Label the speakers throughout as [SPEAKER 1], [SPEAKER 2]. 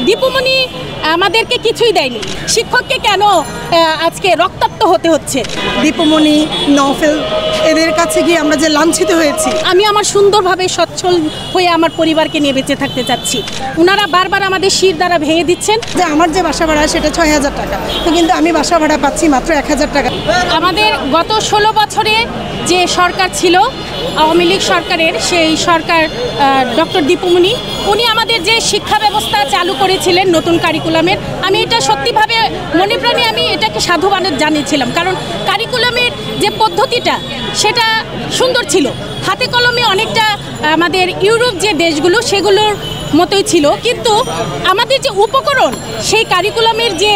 [SPEAKER 1] দীপুমণি আমাদেরকে কিছুই দেয়নি, শিক্ষককে কেন আজকে রক্তাক্ত হতে হচ্ছে?
[SPEAKER 2] দীপুমণি, নফেল এদের কাছে গিয়ে আমরা যে লাঞ্ছিত হয়েছি।
[SPEAKER 1] আমি আমার সুন্দরভাবে সচ্ছল হয়ে আমার পরিবারকে নিয়ে বেঁচে থাকতে চাচ্ছি। ওনারা বারবার আমাদের শির দ্বারা ভেঙে দিচ্ছেন।
[SPEAKER 2] যে আমার যে বাসা ভাড়া সেটা ৬,০০০ টাকা, তো কিন্তু আমি বাসা ভাড়া পাচ্ছি মাত্র ১,০০০ টাকা।
[SPEAKER 1] আমাদের গত ১৬ বছরে যে সরকার ছিল, আওয়ামী লীগ সরকারের, সেই সরকার ডক্টর দীপুমণি, উনি আমাদের যে শিক্ষা ব্যবস্থা চালু করেছিলেন নতুন কারিকুলামের, আমি এটা সত্যিভাবে মনে প্রাণে আমি এটাকে সাধুবাদ জানিয়েছিলাম। কারণ কারিকুলামের যে পদ্ধতিটা সেটা সুন্দর ছিল, হাতে কলমে অনেকটা আমাদের ইউরোপ যে দেশগুলো সেগুলোর মতোই ছিল, কিন্তু আমাদের যে উপকরণ, সেই কারিকুলামের যে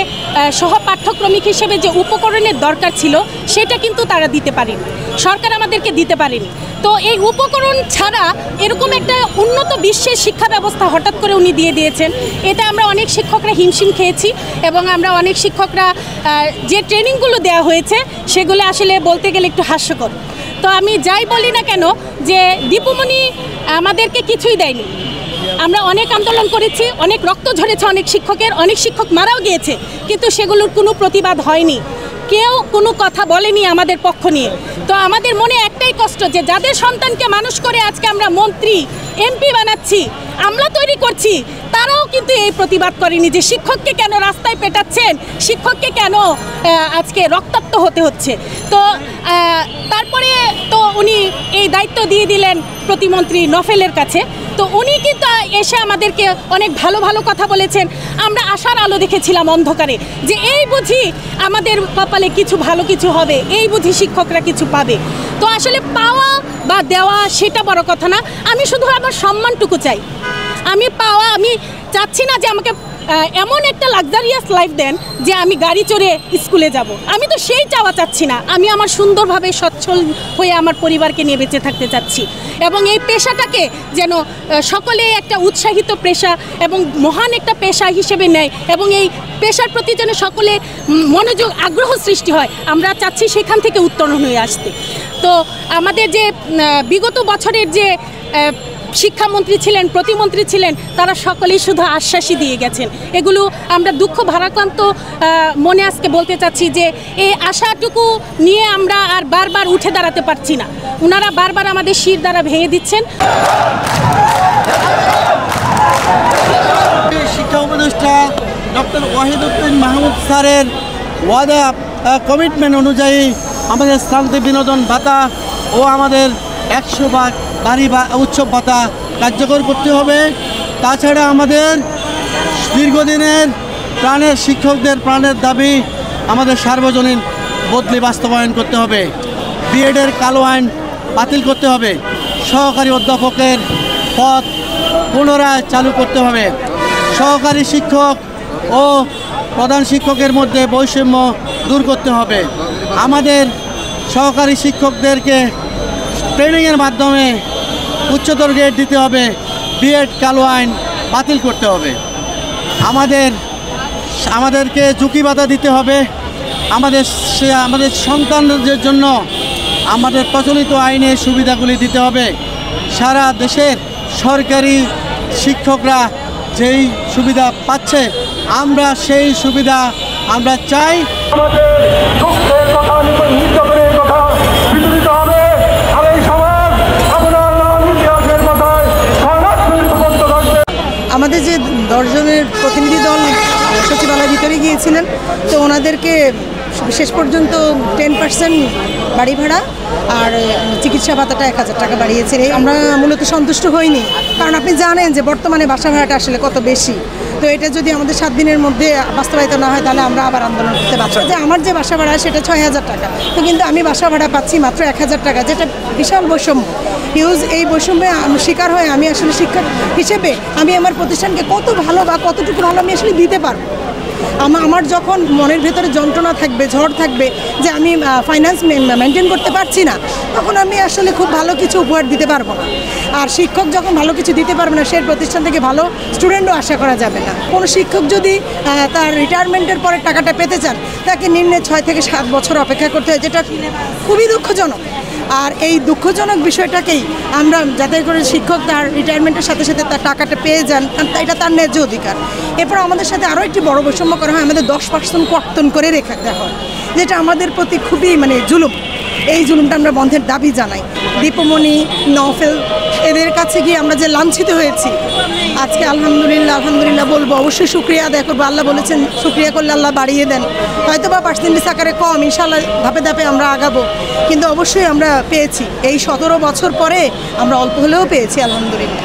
[SPEAKER 1] সহপাঠ্যক্রমিক হিসেবে যে উপকরণের দরকার ছিল সেটা কিন্তু তারা দিতে পারেনি, সরকার আমাদেরকে দিতে পারেনি। তো এই উপকরণ ছাড়া এরকম একটা উন্নত বিশ্বের শিক্ষা ব্যবস্থা হঠাৎ করে উনি দিয়ে দিয়েছেন। এতে আমরা অনেক শিক্ষকরা হিমশিম খেয়েছি এবং আমরা অনেক শিক্ষকরা যে ট্রেনিংগুলো দেওয়া হয়েছে সেগুলো আসলে বলতে গেলে একটু হাস্যকর। তো আমি যাই বলি না কেন যে দীপুমণি আমাদেরকে কিছুই দেয়নি। আমরা অনেক আন্দোলন করেছি, অনেক রক্ত ঝরেছে অনেক শিক্ষকের, অনেক শিক্ষক মারাও গিয়েছে, কিন্তু সেগুলোর কোনো প্রতিবাদ হয়নি, কেউ কোনো কথা বলেনি আমাদের পক্ষ নিয়ে। তো আমাদের মনে একটাই কষ্ট যে যাদের সন্তানকে মানুষ করে আজকে আমরা মন্ত্রী এমপি বানাচ্ছি, আমলা তৈরি করছি, তারাও কিন্তু এই প্রতিবাদ করেনি যে শিক্ষককে কেন রাস্তায় পেটাচ্ছেন, শিক্ষককে কেন আজকে রক্তাক্ত হতে হচ্ছে। তো তারপরে তো উনি এই দায়িত্ব দিয়ে দিলেন প্রতিমন্ত্রী নফেলের কাছে। তো উনি কিন্তু এসে আমাদেরকে অনেক ভালো ভালো কথা বলেছেন। আমরা আশার আলো দেখেছিলাম অন্ধকারে যে এই বুঝি আমাদের কপালে কিছু ভালো কিছু হবে, এই বুঝি শিক্ষকরা কিছু পাবে। তো আসলে পাওয়া বা দেওয়া সেটা বড় কথা না, আমি শুধু আমার সম্মানটুকু চাই। আমি চাচ্ছি না যে আমাকে এমন একটা লাক্সারিয়াস লাইফ দেন যে আমি গাড়ি চড়ে স্কুলে যাব, আমি তো সেই চাওয়া চাচ্ছি না। আমি আমার সুন্দরভাবে সচ্ছল হয়ে আমার পরিবারকে নিয়ে বেঁচে থাকতে চাচ্ছি এবং এই পেশাটাকে যেন সকলে একটা উৎসাহিত পেশা এবং মহান একটা পেশা হিসেবে নেয় এবং এই পেশার প্রতি যেন সকলে মনোযোগ আগ্রহ সৃষ্টি হয়, আমরা চাচ্ছি সেখান থেকে উত্তরণ হয়ে আসতে। তো আমাদের যে বিগত বছরের যে শিক্ষামন্ত্রী ছিলেন, প্রতিমন্ত্রী ছিলেন, তারা সকলেই শুধু আশ্বাসই দিয়ে গেছেন। এগুলো আমরা দুঃখ ভারাক্রান্ত মনে আজকে বলতে চাচ্ছি যে এই আশাটুকু নিয়ে আমরা আর বারবার উঠে দাঁড়াতে পারছি না। ওনারা বারবার আমাদের শির দ্বারা ভেঙে দিচ্ছেন।
[SPEAKER 3] শিক্ষা উপদেষ্টা ডক্টর ওয়াহিদুদ্দিন মাহমুদ স্যারের ওয়াদা কমিটমেন্ট অনুযায়ী আমাদের শান্তি বিনোদন ভাতা ও আমাদের 100 ভাগ বাড়ি বা উৎসব ভাতা কার্যকর করতে হবে। তাছাড়া আমাদের দীর্ঘদিনের প্রাণের শিক্ষকদের প্রাণের দাবি আমাদের সার্বজনীন বদলি বাস্তবায়ন করতে হবে। বিএডের কালো আইন বাতিল করতে হবে। সহকারী অধ্যাপকের পদ পুনরায় চালু করতে হবে। সহকারী শিক্ষক ও প্রধান শিক্ষকের মধ্যে বৈষম্য দূর করতে হবে। আমাদের সহকারী শিক্ষকদেরকে ট্রেনিংয়ের মাধ্যমে উচ্চতর গ্রেড দিতে হবে। বিএড কালো আইন বাতিল করতে হবে। আমাদেরকে ঝুঁকি ভাতা দিতে হবে। আমাদের সন্তানদের জন্য আমাদের প্রচলিত আইনের সুবিধাগুলি দিতে হবে। সারা দেশের সরকারি শিক্ষকরা যেই সুবিধা পাচ্ছে আমরা সেই সুবিধা আমরা চাই।
[SPEAKER 2] আমাদের যে 10 জনের প্রতিনিধি দল সচিবালয়ের ভিতরে গিয়েছিলেন, তো ওনাদেরকে শেষ পর্যন্ত 10% বাড়ি ভাড়া আর চিকিৎসা ভাতাটা 1000 টাকা বাড়িয়েছে। আমরা মূলত সন্তুষ্ট হইনি, কারণ আপনি জানেন যে বর্তমানে বাসা ভাড়াটা আসলে কত বেশি। তো এটা যদি আমাদের 7 দিনের মধ্যে বাস্তবায়িত না হয় তাহলে আমরা আবার আন্দোলন করতে পারছি। যে আমার যে বাসা ভাড়া সেটা 6000 টাকা, তো কিন্তু আমি বাসা ভাড়া পাচ্ছি মাত্র 1000 টাকা, যেটা বিশাল বৈষম্য। এই বৈষম্যে শিকার হয়ে আমি আসলে শিক্ষক হিসেবে আমি আমার প্রতিষ্ঠানকে কত ভালো বা কতটুকু ভালো আমি আসলে দিতে পারবো। আমার যখন মনের ভেতরে যন্ত্রণা থাকবে, ঝড় থাকবে যে আমি ফাইন্যান্স মেনটেন করতে পারছি না, তখন আমি আসলে খুব ভালো কিছু উপহার দিতে পারবো না। আর শিক্ষক যখন ভালো কিছু দিতে পারবে না, সেই প্রতিষ্ঠান থেকে ভালো স্টুডেন্টও আশা করা যাবে না। কোনো শিক্ষক যদি তার রিটায়ারমেন্টের পরে টাকাটা পেতে চান, তাকে নিম্নে 6 থেকে 7 বছর অপেক্ষা করতে হয়, যেটা খুবই দুঃখজনক। আর এই দুঃখজনক বিষয়টাকেই আমরা যাতে করে শিক্ষক তার রিটায়ারমেন্টের সাথে সাথে তার টাকাটা পেয়ে যান, এটা তার ন্যায্য অধিকার। এরপর আমাদের সাথে আরও একটি বড় বৈষম্য করা হয়, আমাদের 10% কর্তন করে রেখে দেওয়া হয়, যেটা আমাদের প্রতি খুবই জুলুম। এই জুলুমটা আমরা বন্ধের দাবি জানাই। দীপমণি, নওফেল এদের কাছে গিয়ে আমরা যে লাঞ্ছিত হয়েছি, আজকে আলহামদুলিল্লাহ বলবো, অবশ্যই শুকরিয়া আদায় করবো। আল্লাহ বলেছেন শুকরিয়া করলে আল্লাহ বাড়িয়ে দেন। হয়তো বা পার্সেন্টেজ আকারে কম, ইনশাআল্লাহ ধাপে ধাপে আমরা আগাবো, কিন্তু অবশ্যই আমরা পেয়েছি। এই 17 বছর পরে আমরা অল্প হলেও পেয়েছি আলহামদুলিল্লাহ।